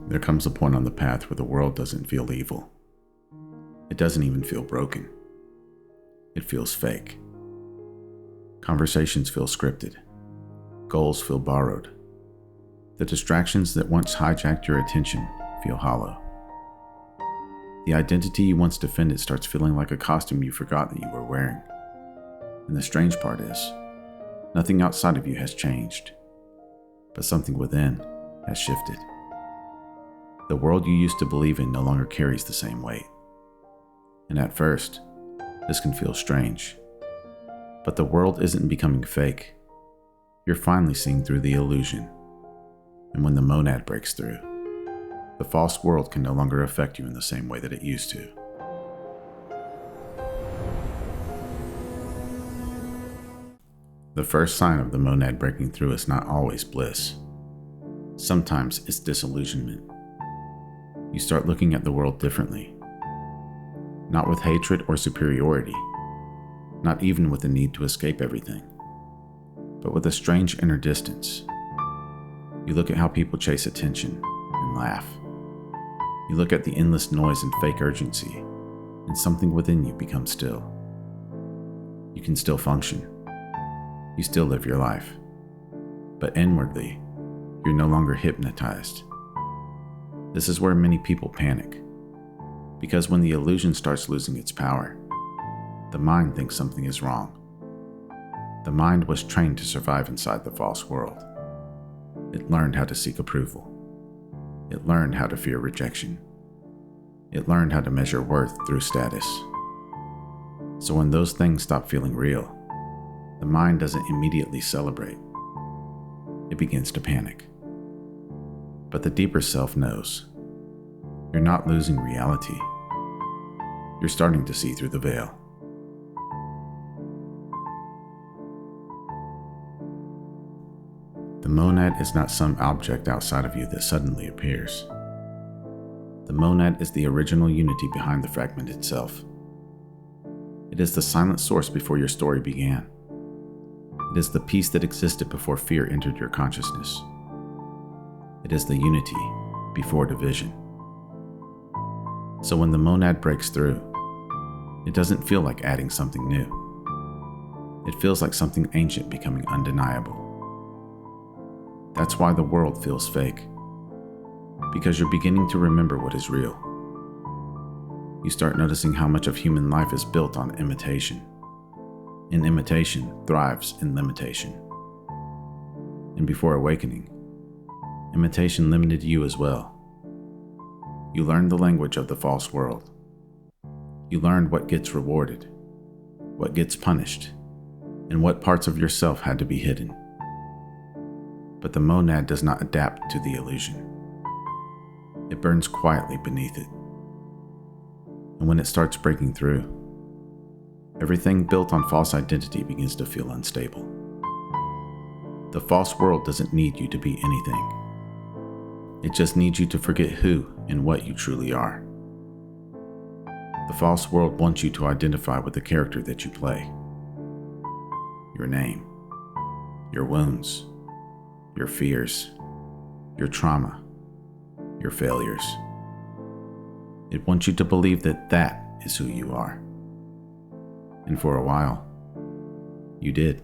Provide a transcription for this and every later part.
There comes a point on the path where the world doesn't feel evil. It doesn't even feel broken. It feels fake. Conversations feel scripted. Goals feel borrowed. The distractions that once hijacked your attention feel hollow. The identity you once defended starts feeling like a costume you forgot that you were wearing. And the strange part is, nothing outside of you has changed, but something within has shifted. The world you used to believe in no longer carries the same weight. And at first, this can feel strange. But the world isn't becoming fake. You're finally seeing through the illusion. And when the monad breaks through, the false world can no longer affect you in the same way that it used to. The first sign of the monad breaking through is not always bliss. Sometimes it's disillusionment. You start looking at the world differently. Not with hatred or superiority, not even with the need to escape everything, but with a strange inner distance. You look at how people chase attention and laugh. You look at the endless noise and fake urgency, and something within you becomes still. You can still function. You still live your life. But inwardly, you're no longer hypnotized. This is where many people panic. Because when the illusion starts losing its power, the mind thinks something is wrong. The mind was trained to survive inside the false world. It learned how to seek approval. It learned how to fear rejection. It learned how to measure worth through status. So when those things stop feeling real, the mind doesn't immediately celebrate. It begins to panic. But the deeper self knows. You're not losing reality. You're starting to see through the veil. The monad is not some object outside of you that suddenly appears. The monad is the original unity behind the fragmented self. It is the silent source before your story began. It is the peace that existed before fear entered your consciousness. It is the unity before division. So when the monad breaks through, it doesn't feel like adding something new. It feels like something ancient becoming undeniable. That's why the world feels fake. Because you're beginning to remember what is real. You start noticing how much of human life is built on imitation. And imitation thrives in limitation. And before awakening, imitation limited you as well. You learned the language of the false world. You learned what gets rewarded, what gets punished, and what parts of yourself had to be hidden. But the monad does not adapt to the illusion. It burns quietly beneath it. And when it starts breaking through, everything built on false identity begins to feel unstable. The false world doesn't need you to be anything. It just needs you to forget who and what you truly are. The false world wants you to identify with the character that you play. Your name, your wounds, your fears, your trauma, your failures. It wants you to believe that that is who you are. And for a while, you did.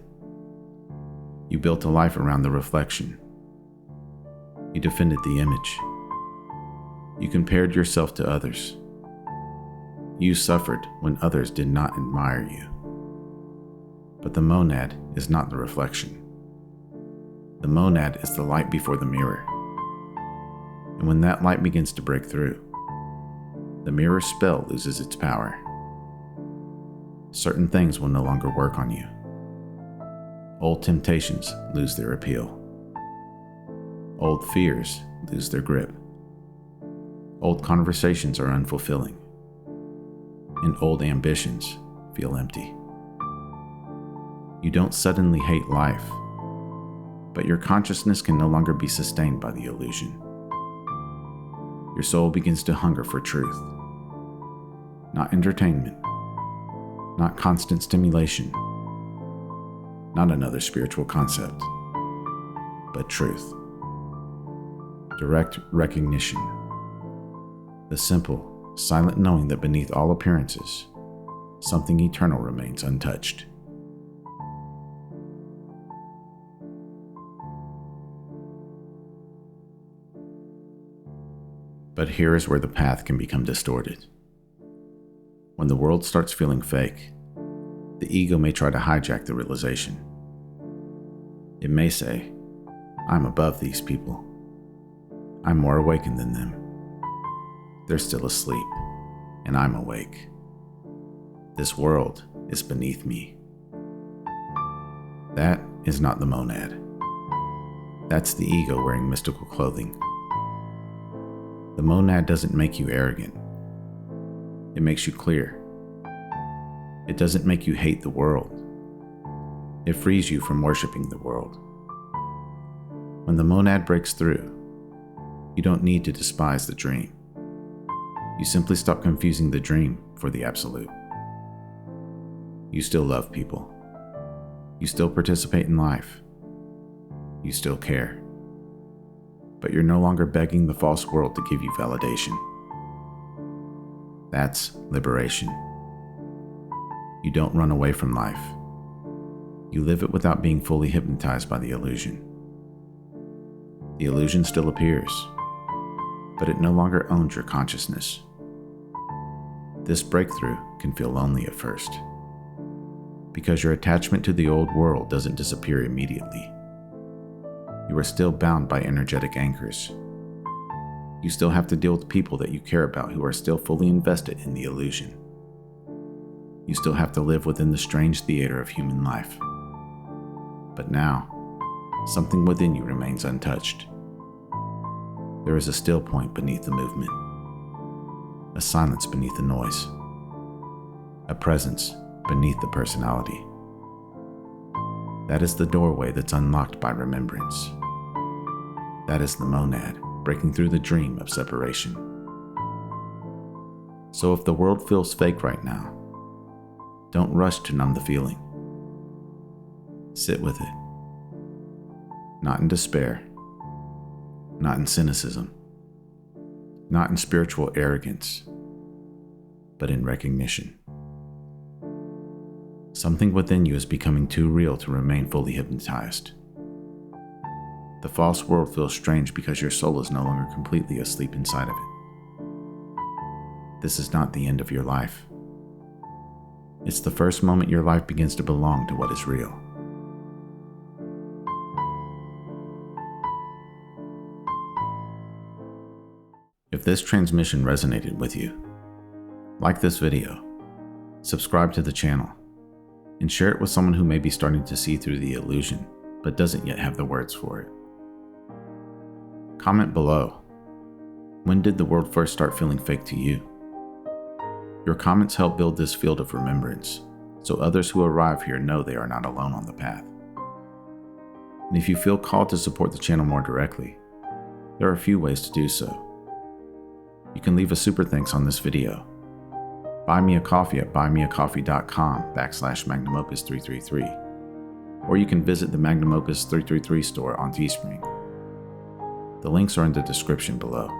You built a life around the reflection. You defended the image. You compared yourself to others. You suffered when others did not admire you. But the monad is not the reflection. The monad is the light before the mirror. And when that light begins to break through, the mirror spell loses its power. Certain things will no longer work on you. Old temptations lose their appeal. Old fears lose their grip. Old conversations are unfulfilling. And old ambitions feel empty. You don't suddenly hate life, but your consciousness can no longer be sustained by the illusion. Your soul begins to hunger for truth. Not entertainment, not constant stimulation, not another spiritual concept, but truth. Direct recognition. The simple, silent knowing that beneath all appearances, something eternal remains untouched. But here is where the path can become distorted. When the world starts feeling fake, the ego may try to hijack the realization. It may say, "I'm above these people. I'm more awakened than them. They're still asleep, and I'm awake. This world is beneath me." That is not the monad. That's the ego wearing mystical clothing. The monad doesn't make you arrogant. It makes you clear. It doesn't make you hate the world. It frees you from worshiping the world. When the monad breaks through, you don't need to despise the dream. You simply stop confusing the dream for the absolute. You still love people. You still participate in life. You still care. But you're no longer begging the false world to give you validation. That's liberation. You don't run away from life. You live it without being fully hypnotized by the illusion. The illusion still appears, but it no longer owns your consciousness. This breakthrough can feel lonely at first, because your attachment to the old world doesn't disappear immediately. You are still bound by energetic anchors. You still have to deal with people that you care about who are still fully invested in the illusion. You still have to live within the strange theater of human life. But now, something within you remains untouched. There is a still point beneath the movement, a silence beneath the noise, a presence beneath the personality. That is the doorway that's unlocked by remembrance. That is the monad breaking through the dream of separation. So if the world feels fake right now, don't rush to numb the feeling. Sit with it. Not in despair, not in cynicism, not in spiritual arrogance, but in recognition. Something within you is becoming too real to remain fully hypnotized. The false world feels strange because your soul is no longer completely asleep inside of it. This is not the end of your life. It's the first moment your life begins to belong to what is real. If this transmission resonated with you, like this video, subscribe to the channel, and share it with someone who may be starting to see through the illusion but doesn't yet have the words for it. Comment below. When did the world first start feeling fake to you? Your comments help build this field of remembrance, so others who arrive here know they are not alone on the path. And if you feel called to support the channel more directly, there are a few ways to do so. You can leave a super thanks on this video. Buy me a coffee at buymeacoffee.com/magnumopus333, or you can visit the Magnum Opus 333 store on Teespring. The links are in the description below.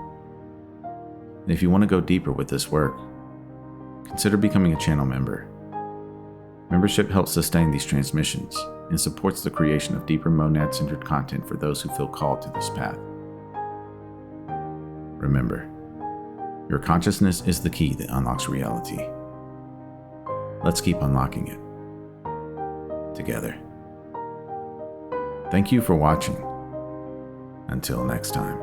And if you want to go deeper with this work, consider becoming a channel member. Membership helps sustain these transmissions and supports the creation of deeper monad-centered content for those who feel called to this path. Remember, your consciousness is the key that unlocks reality. Let's keep unlocking it together. Thank you for watching. Until next time.